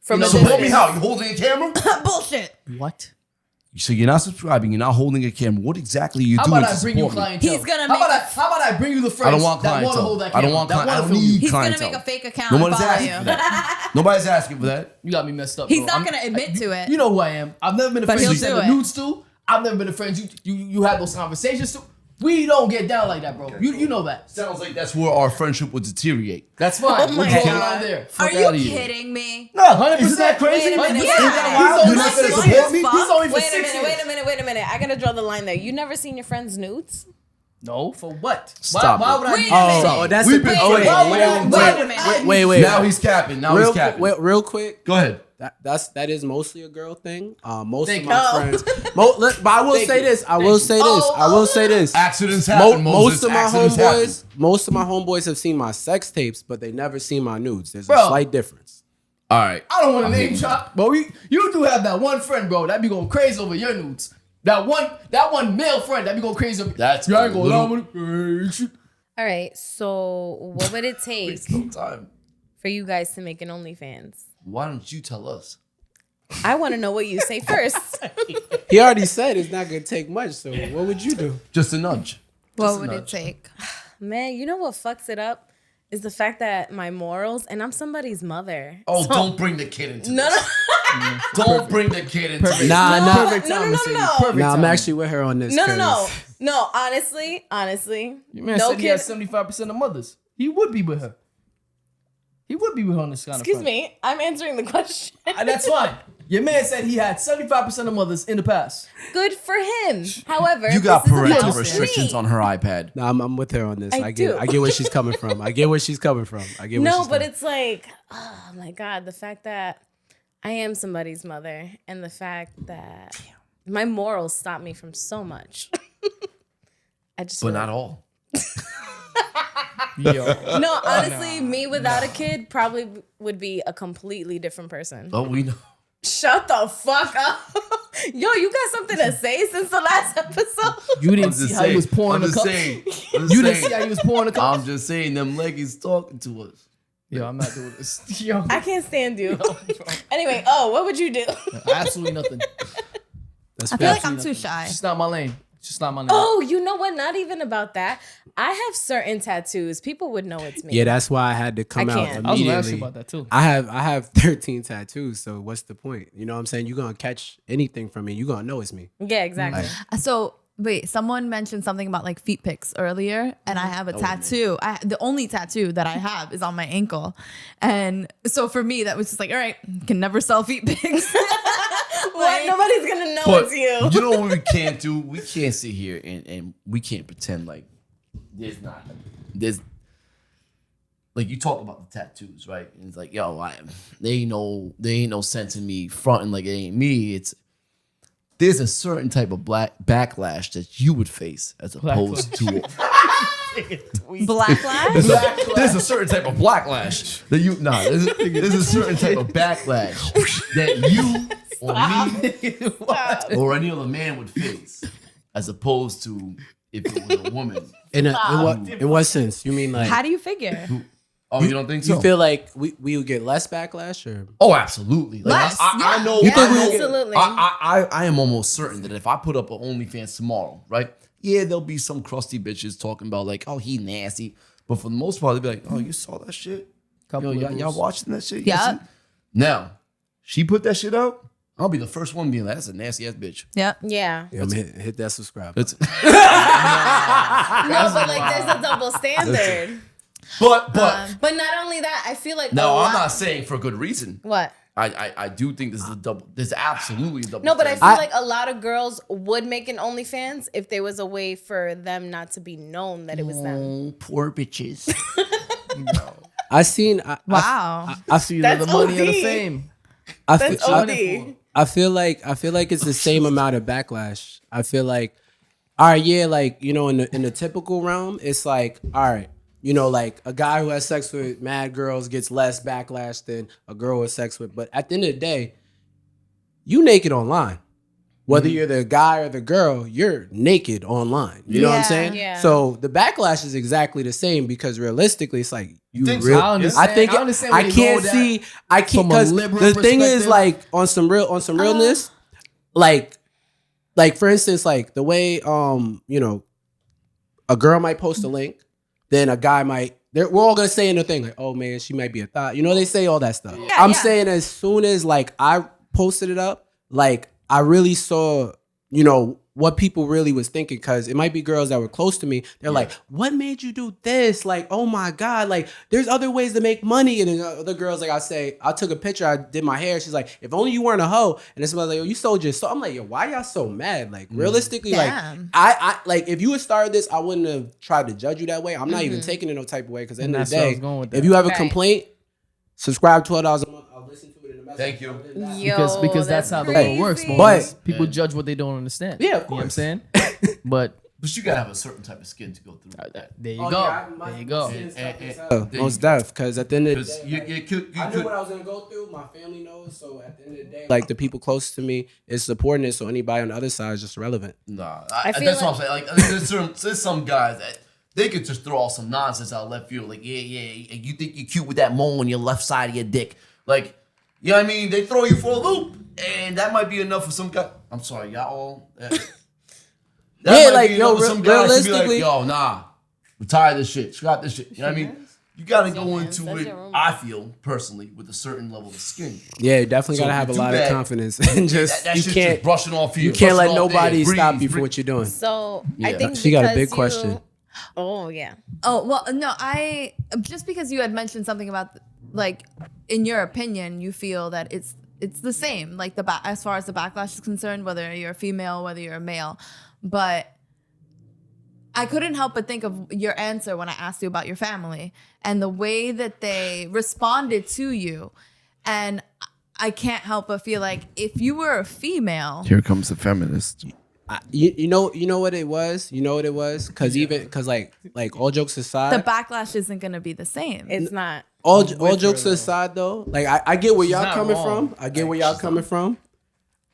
From a Support me distance. how? You holding a camera? Bullshit. What? So you're not subscribing. You're not holding a camera. What exactly are you How doing about to I bring you support me? clientele? He's gonna how make about I bring you the friends I don't want that want to clientele. hold that I camera. don't want that clientele. I wanna don't film you. need He's clientele. gonna make a fake account No and one's follow asking you. for that. Nobody's asking for that. You got me messed up. He's bro. not gonna admit to it. You know who I am. I've never been a But friend he'll you send do the it. nudes to. I've never been a friend you had those conversations to. We don't get down like that, bro. You know that. Sounds like that's where our friendship would deteriorate. That's fine. Oh my We're drawing God. a line there. Are outta you here. kidding me? No, 100%. Isn't that crazy? Wait a minute. Yeah. You're not gonna support me? Fuck. He's only for Wait 6 years. wait a minute. I gotta draw the line there. You never seen your friend's nudes? No, for what? Stop Why it. would I? Wait a minute. Oh, that's We've a, been oh, friends. wait. Now he's capping. Now he's capping. Real quick. Go ahead. That is mostly a girl thing. Most Thank of my you. friends. But I will say this. I will say this. Accidents happen. Most of my Accidents homeboys have seen my sex tapes, but they never seen my nudes. There's Bro. a slight difference. All right. I don't want to name drop, but you do have that one friend, bro, that be going crazy over your nudes. That one male friend that be going crazy over. That's you ain't a gonna little- allow me. All right. So what would it take Waste no time. for you guys to make an OnlyFans? Why don't you tell us? I want to know what you say first. He already said it's not gonna take much. So what would you do? Just a nudge. What would it take? Man, you know what fucks it up is the fact that my morals, and I'm somebody's mother. Oh, don't bring the kid into No, this. no. Don't bring the kid into this. Nah. Perfect no, time, no, Mercedes. no. Perfect Nah, I'm time. actually with her on this. No. 'cause No, honestly. Your man no said he has 75% of mothers. He would be with her. He would be with her on this kind Excuse of front. me. I'm answering the question. And that's fine. Your man said he had 75% of mothers in the past. Good for him. However, You got this is parental about restrictions me. on her iPad. Nah, I'm with her on this. I I get where she's coming from. No, but it's like, oh my God, the fact that I am somebody's mother and the fact that my morals stop me from so much. I just But feel not all. Yo. No, honestly, me without a kid probably would be a completely different person. Oh, we know. Shut the fuck up. Yo, you got something to say since the last episode? You didn't I'm see just how he was saying. pouring I'm the just cup. saying. You didn't see how he was pouring the cup. I'm just saying them leggies talking to us. Yo, I'm not doing this. Yo, I can't stand you. bro. Anyway, what would you do? Absolutely nothing. that's I feel like fair. I'm too shy. It's just not my lane. Just slap my name. Oh, you know what? Not even about that. I have certain tattoos. People would know it's me. Yeah, that's why I had to come I out can't. I was immediately. gonna ask you about that too. I have 13 tattoos, so what's the point? You know what I'm saying? You're gonna catch anything from me. You're gonna know it's me. Yeah, exactly. So wait, someone mentioned something about like feet pics earlier, and I have a tattoo. The only tattoo that I have is on my ankle, and so for me that was just like, all right, can never sell feet pics. What? Nobody's gonna know But it's you. you know what we can't do? We can't sit here and we can't pretend like there's like you talk about the tattoos, right? And it's like, yo, there ain't no sense in me fronting like it ain't me. There's a certain type of backlash that you would face as opposed to Blacklash? there's a certain type of backlash that there's a certain type of backlash that you or me or any other man would face as opposed to if it was a woman. In what sense? You mean like? How do you figure? Oh, you don't think so? You feel like we would get less backlash, or? Oh, absolutely. Like, Less, I know. You think we Absolutely. I am almost certain that if I put up an OnlyFans tomorrow, right? Yeah, there'll be some crusty bitches talking about like, oh, he nasty. But for the most part, they'll be like, oh, you saw that shit? Y'all watching that shit? Yeah. Now, she put that shit out. I'll be the first one being like, that's a nasty ass bitch. Yep. Yeah. Yeah, hit that subscribe. It's, No, but like there's a double standard. but But not only that, I feel like no, I'm not saying for good reason. What? I do think this is a double. There's absolutely a double. No, but I standard. feel like a lot of girls would make an OnlyFans if there was a way for them not to be known that it was them. Poor bitches. I seen. Wow. I see The money or the OD. fame. That's OD. I feel like it's the same amount of backlash. I feel like, all right, yeah, like, you know, in the typical realm, it's like, all right, you know, like a guy who has sex with mad girls gets less backlash than a girl with sex with. But at the end of the day, you naked online. Whether you're the guy or the girl, you're naked online. You know what I'm saying? Yeah. So the backlash is exactly the same because realistically, it's like you think so? really. I understand. I think I understand where I you go can't with that see. I can't from a because liberal the thing is perspective. like on some realness, like for instance, like the way you know, a girl might post a link, then a guy might. We're all gonna say in the thing like, oh man, she might be a thought. You know, they say all that stuff. Yeah, I'm yeah. saying as soon as like I posted it up, like I really saw, you know, what people really was thinking, because it might be girls that were close to me. They're like, what made you do this? Like, oh my God, like there's other ways to make money. And then other girls, like I took a picture, I did my hair. She's like, if only you weren't a hoe. And then somebody's like, oh, you sold your soul. I'm like, yo, why y'all so mad? Like realistically, Damn. like I like if you had started this, I wouldn't have tried to judge you that way. I'm not even taking it no type of way, because at the end of the that's where I day, was going with if that. you have a Right. complaint, subscribe $12 a month. I'll listen to it in the message. Thank you. Because that's how the crazy. world works. But- People judge what they don't understand. Yeah, of You know what I'm course. saying? But But you gotta have a certain type of skin to go through that. there you Oh, go. yeah, There you go. Most deaf, because at the end of the Because day, you I knew could. what I was gonna go through. My family knows, so at the end of the day, like the people closest to me is supporting it. So anybody on the other side is just irrelevant. Nah, I feel that's what I'm saying. Like, there's some guys that they could just throw all some nonsense out left field. Like, yeah, you think you're cute with that mole on your left side of your dick. Like, you know what I mean? They throw you for a loop, and that might be enough for some guy. I'm sorry, y'all all. That Yeah, might like, be yo, enough for some guys to be realistically- like, yo, nah, retire this shit, scrap this shit. You know what I mean? You gotta go into That's it. your room. I feel personally with a certain level of skin. Yeah, you definitely So gotta if have a you lot do of that- confidence and just That you shit's can't just brushing off you. you can't let brushing off nobody there. stop Breathe, you for breathe. what you're doing. So I Yeah. think She got a because big you- question. Oh yeah. Oh, well, no, I just because you had mentioned something about like in your opinion, you feel that it's the same, like as far as the backlash is concerned, whether you're a female, whether you're a male. But I couldn't help but think of your answer when I asked you about your family and the way that they responded to you. And I can't help but feel like if you were a female, Here comes the feminist. You know what it was? You know what it was? Because like all jokes aside, the backlash isn't going to be the same. It's not. all jokes aside though, like I get where y'all not coming wrong. from. I get where y'all coming from.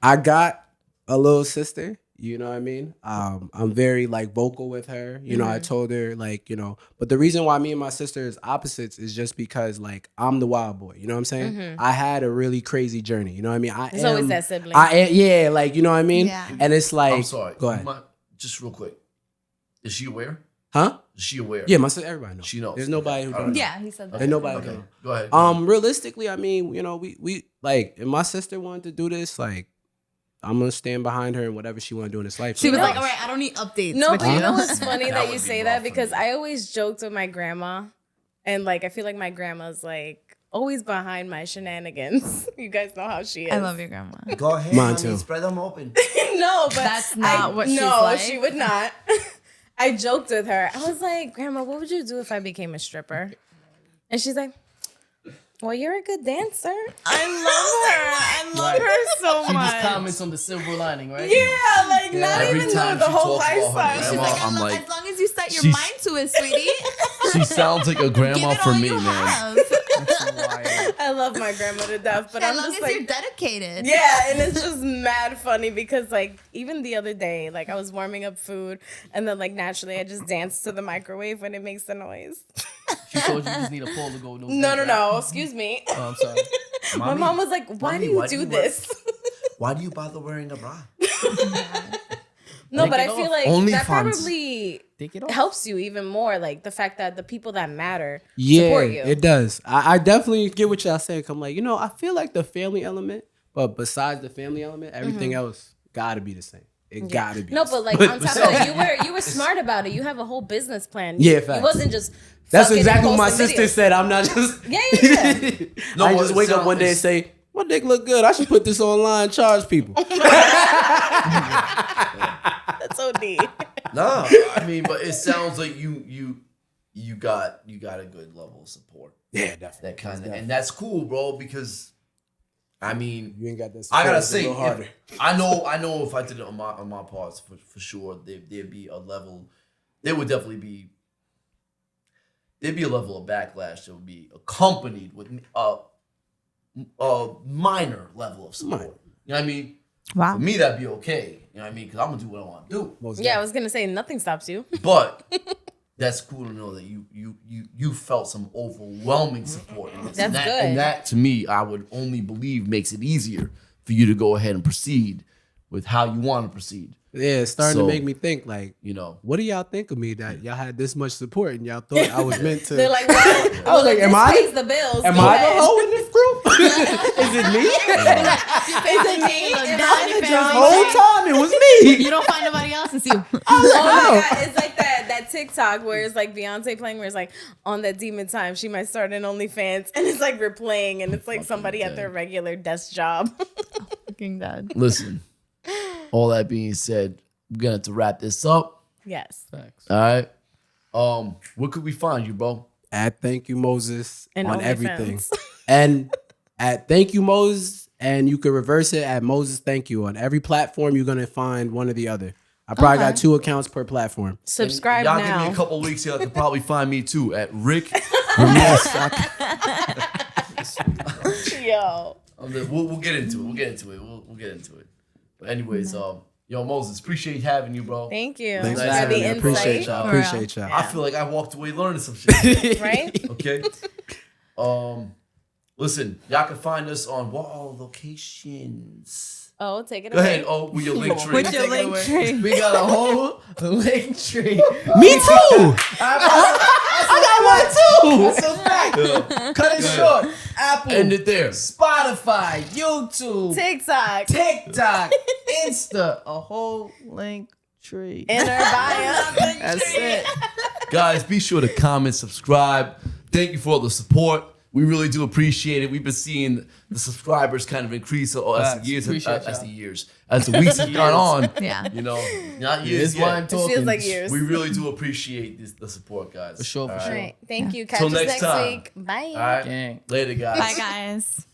I got a little sister, you know what I mean? I'm very like vocal with her. You know, I told her like, you know, but the reason why me and my sister is opposites is just because like I'm the wild boy, you know what I'm saying? I had a really crazy journey, you know what I mean? There's always that sibling. Yeah, like you know what I mean? Yeah. And it's like I'm sorry. Go ahead. just real quick, is she aware? Huh? Is she aware? Yeah, my sister. Everybody knows. She knows. There's nobody who don't. Yeah, he said that. There's nobody. Who Okay, don't. go ahead. Realistically, I mean, you know, we like, if my sister wanted to do this, like, I'm gonna stand behind her and whatever she want to do in this life. She was like, all right, I don't need updates. No, with but you know what's funny That that would you be say rough that for because me. I always joked with my grandma, and like I feel like my grandma's like always behind my shenanigans. You guys know how she is. I love your grandma. Go ahead, Mine honey, too. spread them open. No, but That's not what she's no, like. she would not. I joked with her. I was like, Grandma, what would you do if I became a stripper? And she's like, well, you're a good dancer. I love her so She much. just comments on the silver lining, right? Yeah, like not Every even time the she whole talks about her lifestyle. She's grandma, like, I'm like, as long as you set your she's- mind to it, sweetie. she sounds like a Give grandma it for all me, you man. have. I love my grandma to death, but As I'm long just as like, you're dedicated. yeah, and it's just mad funny because like even the other day, like I was warming up food and then like naturally I just danced to the microwave when it makes the noise. She told you just need a pole to go. No, excuse me. Oh, I'm sorry. My mom was like, why Mommy, do you why do do you this? Why do you bother wearing a bra? No, Take but I it feel off. like OnlyFans. that probably Take it off. helps you even more. Like the fact that the people that matter Yeah, support you. it does. I definitely get what y'all saying. I'm like, you know, I feel like the family element, but besides the family element, everything else gotta be the same. It gotta be. No, the but same. like on top of that, you were smart about it. You have a whole business plan. Yeah, facts. It wasn't just. That's fucking exactly what and my posting sister videos. said. I'm not just. Yeah. No, I but just it wake up sound- one day and it's- say, my dick look good. I should put this online and charge people. That's so deep. No, I mean, but it sounds like you got a good level of support. Yeah, definitely. That kind of, and that's cool, bro. Because I mean, You ain't got that. I gotta support, it's a say, little harder. I know if I did it on my parts for sure, there'd be a level. There would definitely be. There'd be a level of backlash that would be accompanied with a minor level of support. Minor. You know what I mean? Wow. For me, that'd be okay. You know what I mean? Because I'm gonna do what I want to do. Most Yeah, I was gonna say nothing stops you. But that's cool to know that you felt some overwhelming support in this. That's and that, good. And that to me, I would only believe makes it easier for you to go ahead and proceed with how you want to proceed. Yeah, it's starting So, to make me think like, You know. what do y'all think of me that y'all had this much support and y'all thought I was meant to? They're like, well, I was like, this am I pays the bills? Am Go I the ahead. hoe in this group? Is it me? Is it me? Am I the The drama? whole time it was me. You don't find nobody else, it's you. Oh my God, it's like that TikTok where it's like Beyonce playing, where it's like on that demon time she might start an OnlyFans, and it's like we're playing, and it's like somebody at their regular desk job. Fucking dead. Listen, all that being said, we're gonna have to wrap this up. Yes, Thanks. All right. Where could we find you, bro? At Thank You Moses And on OnlyFans. everything. And at Thank You Moses, and you can reverse it at Moses Thank You. On every platform, you're gonna find one or the other. I probably got 2 accounts per platform. subscribe Y'all now. give me a couple weeks, y'all can probably find me too at Rick. Yo, We'll get into it. We'll get into it. But anyways, yo, Moses, appreciate having you, bro. thank you Thanks for for having the me. I insight. appreciate y'all. For real. Appreciate y'all. I feel like I walked away learning some shit. Right? Okay. Listen, y'all can find us on what all locations? Oh, take it Go away. ahead. Oh, with your link tree. With your link tree. We got a whole link tree. Me too. I got one too. That's a fact. Cut it short. Apple, End it there. Spotify, YouTube, TikTok, TikTok, Insta, a whole link tree. in our bio. That's it. Guys, be sure to comment, subscribe. Thank you for all the support. We really do appreciate it. We've been seeing the subscribers kind of increase as Facts. the Appreciate years, y'all. as the weeks have gone on. Yeah. You know, not This years is why I'm yet. It talking. feels like years. We really do appreciate the support, guys. For sure, for All sure. All right. Thank you. Catch Till us next next time. week. Bye. All right. Gang. Later, guys. Bye, guys.